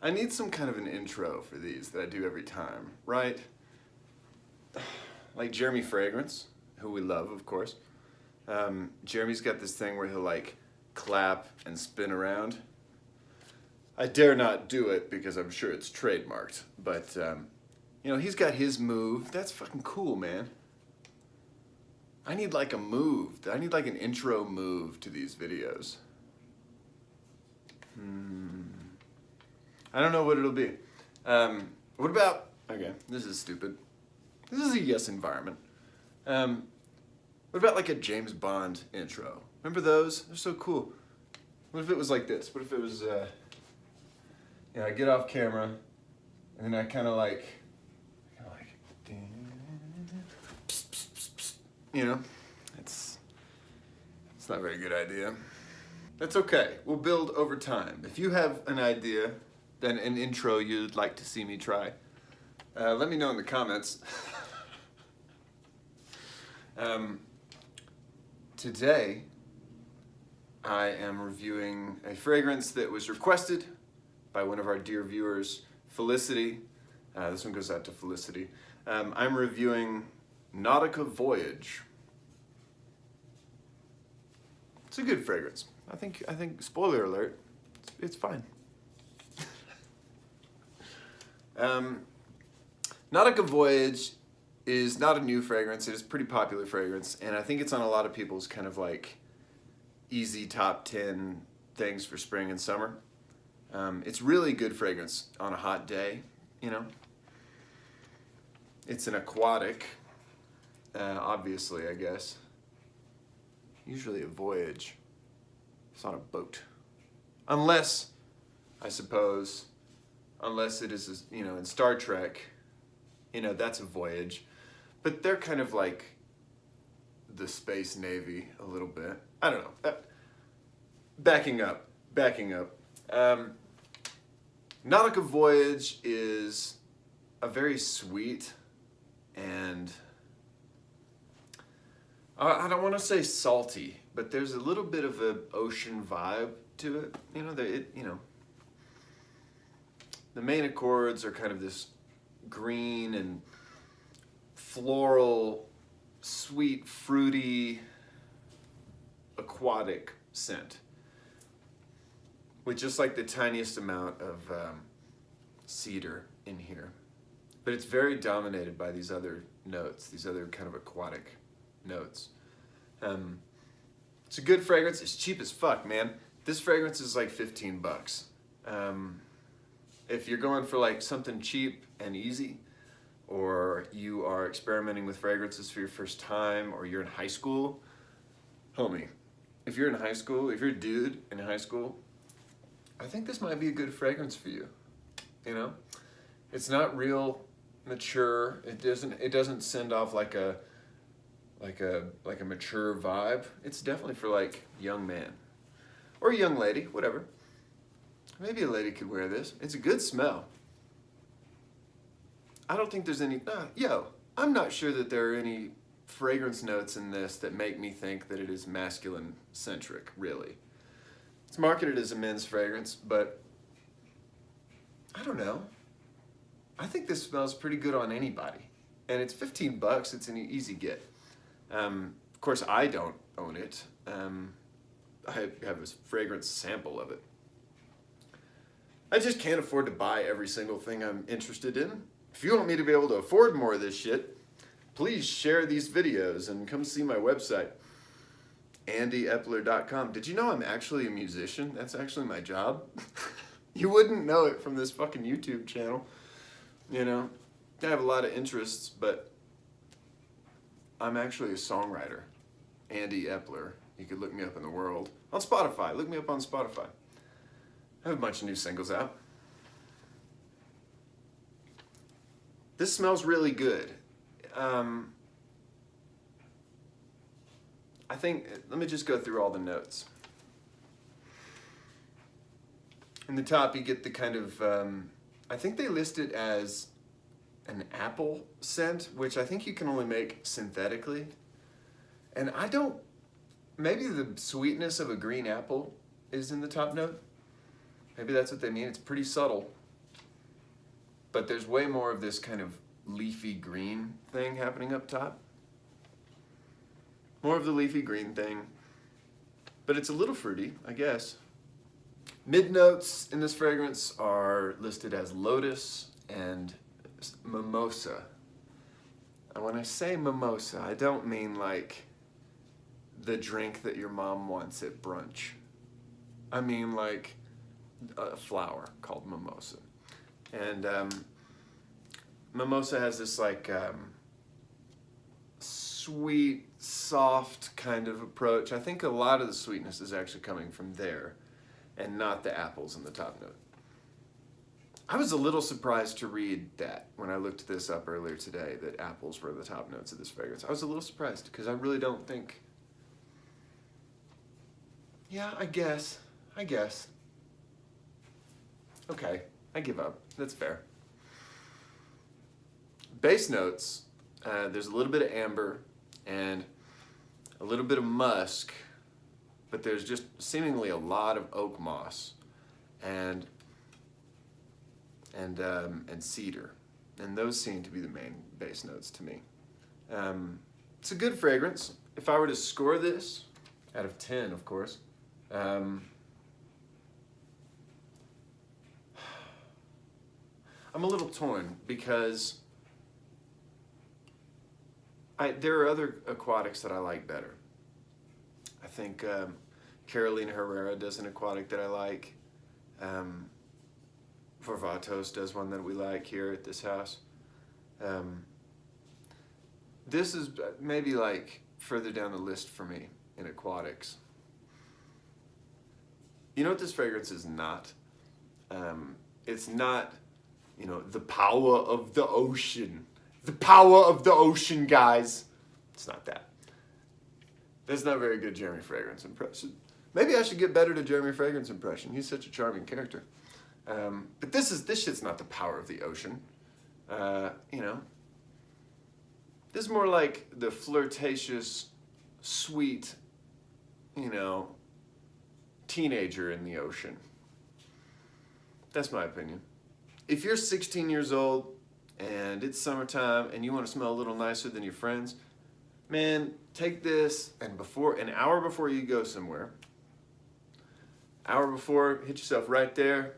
I need some kind of an intro for these that I do every time, right? Like Jeremy Fragrance, who we love, of course. Jeremy's got this thing where he'll like clap and spin around. I dare not do it because I'm sure it's trademarked, but you know, he's got his move. That's fucking cool, man. I need like a move. I need like an intro move to these videos. I don't know what it'll be. What about, okay, this is stupid. This is a yes environment. What about like a James Bond intro? Remember those? They're so cool. What if it was like this? What if it was, you know, I get off camera and then I kind of like, you know, it's not a very good idea. That's okay. We'll build over time. If you have an idea, then an intro you'd like to see me try, let me know in the comments. Today, I am reviewing a fragrance that was requested by one of our dear viewers, Felicity. This one goes out to Felicity. I'm reviewing Nautica Voyage. It's a good fragrance. I think, spoiler alert, it's fine. Nautica Voyage is not a new fragrance. It is a pretty popular fragrance, and I think it's on a lot of people's kind of like easy top 10 things for spring and summer. It's really good fragrance on a hot day, you know. It's an aquatic, obviously, I guess. Usually a voyage. It's on a boat. Unless, I suppose, unless it is, you know, in Star Trek, you know, that's a voyage. But they're kind of like the Space Navy a little bit. I don't know. Backing up. Nautica Voyage is a very sweet and I don't want to say salty, but there's a little bit of an ocean vibe to it. You know, the main accords are kind of this green and floral, sweet, fruity, aquatic scent with just like the tiniest amount of cedar in here. But it's very dominated by these other notes, these other kind of aquatic notes. It's a good fragrance. It's cheap as fuck, man. This fragrance is like 15 bucks. If you're going for like something cheap and easy, or you are experimenting with fragrances for your first time, or you're in high school, homie, if you're in high school, if you're a dude in high school, I think this might be a good fragrance for you. You know, it's not real mature. It doesn't send off like a mature vibe. It's definitely for like young man or young lady, whatever. Maybe a lady could wear this. It's a good smell. I don't think there's any, I'm not sure that there are any fragrance notes in this that make me think that it is masculine centric, really. It's marketed as a men's fragrance, but I don't know. I think this smells pretty good on anybody. And it's 15 bucks, it's an easy get. Of course, I don't own it. I have a fragrance sample of it. I just can't afford to buy every single thing I'm interested in. If you want me to be able to afford more of this shit, please share these videos and come see my website, andyepler.com. Did you know I'm actually a musician? That's actually my job. You wouldn't know it from this fucking YouTube channel. You know, I have a lot of interests, but I'm actually a songwriter. Andy Epler. You could look me up in the world. On Spotify. Look me up on Spotify. I have a bunch of new singles out. This smells really good. I think, let me just go through all the notes. In the top, you get the kind of, I think they list it as an apple scent, which I think you can only make synthetically. And I don't, maybe the sweetness of a green apple is in the top note. Maybe that's what they mean. It's pretty subtle. but there's way more of this kind of leafy green thing happening up top. More of the leafy green thing, but it's a little fruity, I guess. Mid notes in this fragrance are listed as lotus and mimosa. And when I say mimosa, I don't mean like the drink that your mom wants at brunch. I mean like a flower called mimosa. And mimosa has this like sweet, soft kind of approach. I think a lot of the sweetness is actually coming from there and not the apples in the top note. I was a little surprised to read that when I looked this up earlier today, that apples were the top notes of this fragrance. I was a little surprised because I really don't think... Yeah, I guess. Okay, I give up. That's fair. Base notes, there's a little bit of amber and a little bit of musk, but there's just seemingly a lot of oak moss and cedar, and those seem to be the main base notes to me. It's a good fragrance. If I were to score this out of 10, of course, I'm a little torn because there are other aquatics that I like better. I think Carolina Herrera does an aquatic that I like. Vorvatos does one that we like here at this house. This is maybe like further down the list for me in aquatics. You know what this fragrance is not? It's not, you know, the power of the ocean. The power of the ocean, guys. It's not that. That's not a very good Jeremy Fragrance impression. Maybe I should get better to Jeremy Fragrance impression. He's such a charming character. But this shit's not the power of the ocean. You know, this is more like the flirtatious, sweet, you know, teenager in the ocean. That's my opinion. If you're 16 years old and it's summertime and you want to smell a little nicer than your friends, man, take this and an hour before you go somewhere, hour before, hit yourself right there,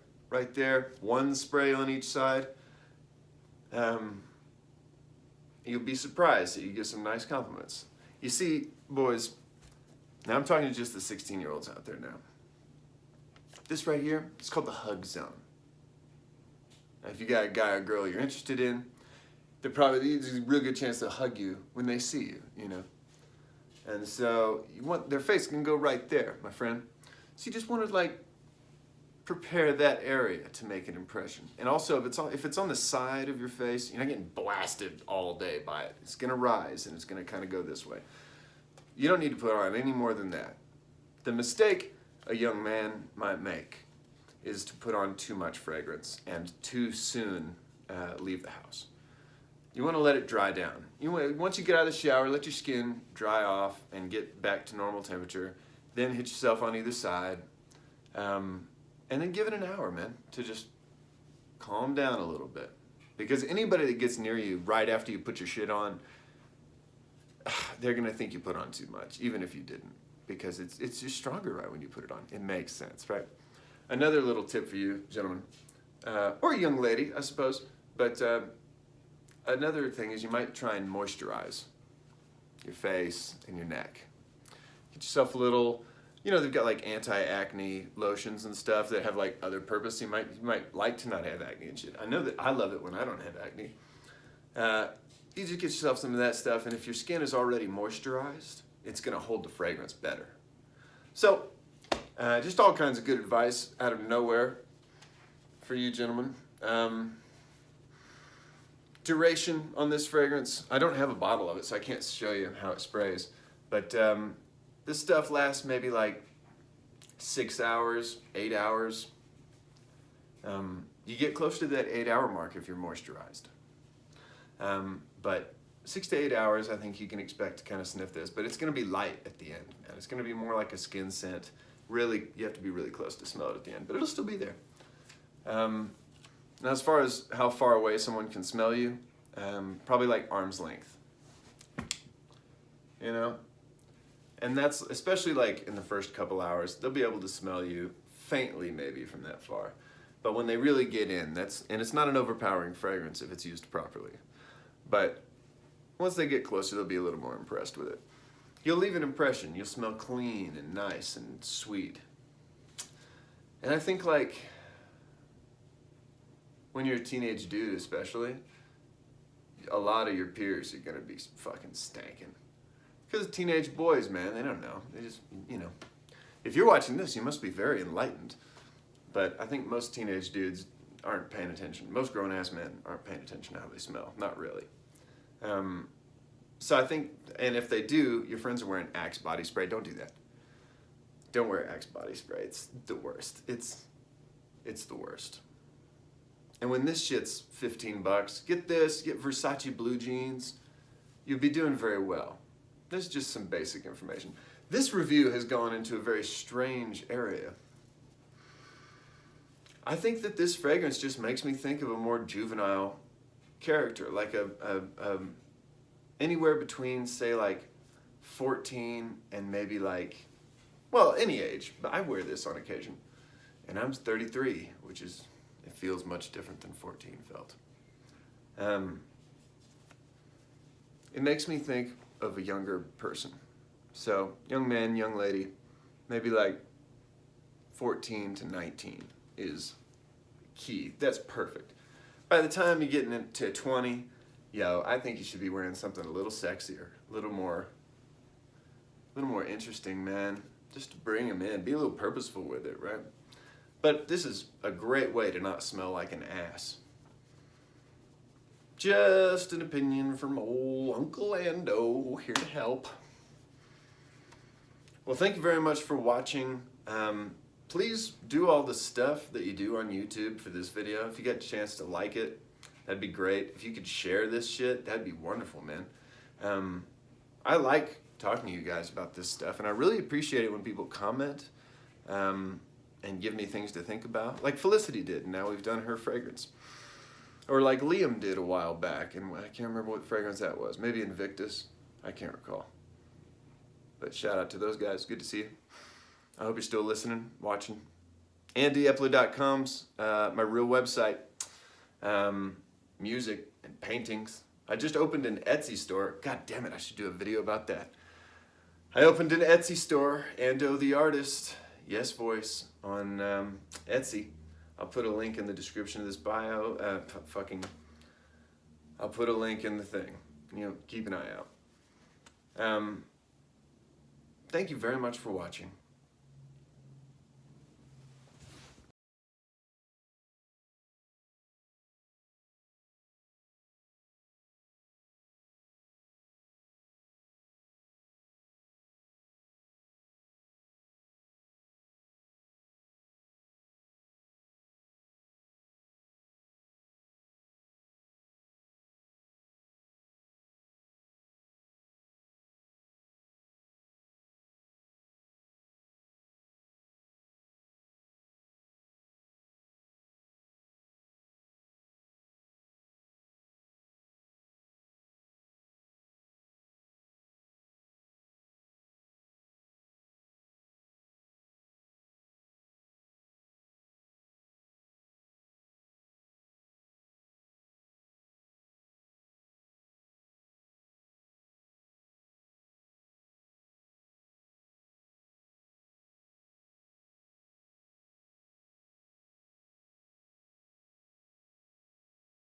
one spray on each side. You'll be surprised that you get some nice compliments. You see, boys, now I'm talking to just the 16-year-olds out there now. This right here, it's called the hug zone. Now, if you got a guy or girl you're interested in, there's a real good chance they'll hug you when they see you, you know. And so their face can go right there, my friend. So you just want to like prepare that area to make an impression. And also, if it's on the side of your face, you're not getting blasted all day by it. It's gonna rise and it's gonna kind of go this way. You don't need to put on any more than that. The mistake a young man might make is to put on too much fragrance and too soon leave the house. You want to let it dry down. Once you get out of the shower, let your skin dry off and get back to normal temperature. Then hit yourself on either side. And then give it an hour, man, to just calm down a little bit. Because anybody that gets near you right after you put your shit on, they're going to think you put on too much, even if you didn't. Because it's just stronger right when you put it on. It makes sense, right? Another little tip for you, gentlemen, or a young lady, I suppose. But another thing is you might try and moisturize your face and your neck. Get yourself a little, you know, they've got like anti-acne lotions and stuff that have like other purpose. You might like to not have acne and shit. I know that I love it when I don't have acne. You just get yourself some of that stuff, and if your skin is already moisturized, it's gonna hold the fragrance better. So, just all kinds of good advice out of nowhere for you gentlemen. Duration on this fragrance, I don't have a bottle of it, so I can't show you how it sprays. But this stuff lasts maybe like 6 hours, 8 hours. You get close to that 8-hour mark if you're moisturized. But 6 to 8 hours, I think you can expect to kind of sniff this, but it's gonna be light at the end. And it's gonna be more like a skin scent. Really, you have to be really close to smell it at the end, but it'll still be there. Now, as far as how far away someone can smell you, probably like arm's length, you know? And that's especially like in the first couple hours, they'll be able to smell you faintly maybe from that far. But when they really get in, and it's not an overpowering fragrance if it's used properly. But once they get closer, they'll be a little more impressed with it. You'll leave an impression. You'll smell clean and nice and sweet. And I think like, when you're a teenage dude especially, a lot of your peers are gonna be fucking stankin'. Because teenage boys, man, they don't know. They just, you know. If you're watching this, you must be very enlightened. But I think most teenage dudes aren't paying attention. Most grown-ass men aren't paying attention to how they smell. Not really. So I think, and if they do, your friends are wearing Axe body spray. Don't do that. Don't wear Axe body spray. It's the worst. It's the worst. And when this shit's $15, get this, get Versace blue jeans. You'll be doing very well. There's just some basic information. This review has gone into a very strange area. I think that this fragrance just makes me think of a more juvenile character, like anywhere between, say, like 14 and maybe like, well, any age, but I wear this on occasion. And I'm 33, which is, it feels much different than 14 felt. It makes me think of a younger person. So, young man, young lady, maybe like 14 to 19 is key. That's perfect. By the time you get into 20, yo, I think you should be wearing something a little sexier, a little more interesting, man. Just to bring them in, be a little purposeful with it, right? But this is a great way to not smell like an ass. Just an opinion from old Uncle Ando, here to help. Well, thank you very much for watching. Please do all the stuff that you do on YouTube for this video. If you get a chance to like it, that'd be great. If you could share this shit, that'd be wonderful, man. I like talking to you guys about this stuff, and I really appreciate it when people comment and give me things to think about. Like Felicity did, and now we've done her fragrance. Or like Liam did a while back, and I can't remember what fragrance that was. Maybe Invictus, I can't recall. But shout out to those guys, good to see you. I hope you're still listening, watching. AndyEpler.com's my real website. Music and paintings. I just opened an Etsy store. God damn it, I should do a video about that. I opened an Etsy store, Ando the Artist, yes voice, on Etsy. I'll put a link in the description of this bio. I'll put a link in the thing. You know, keep an eye out. Thank you very much for watching.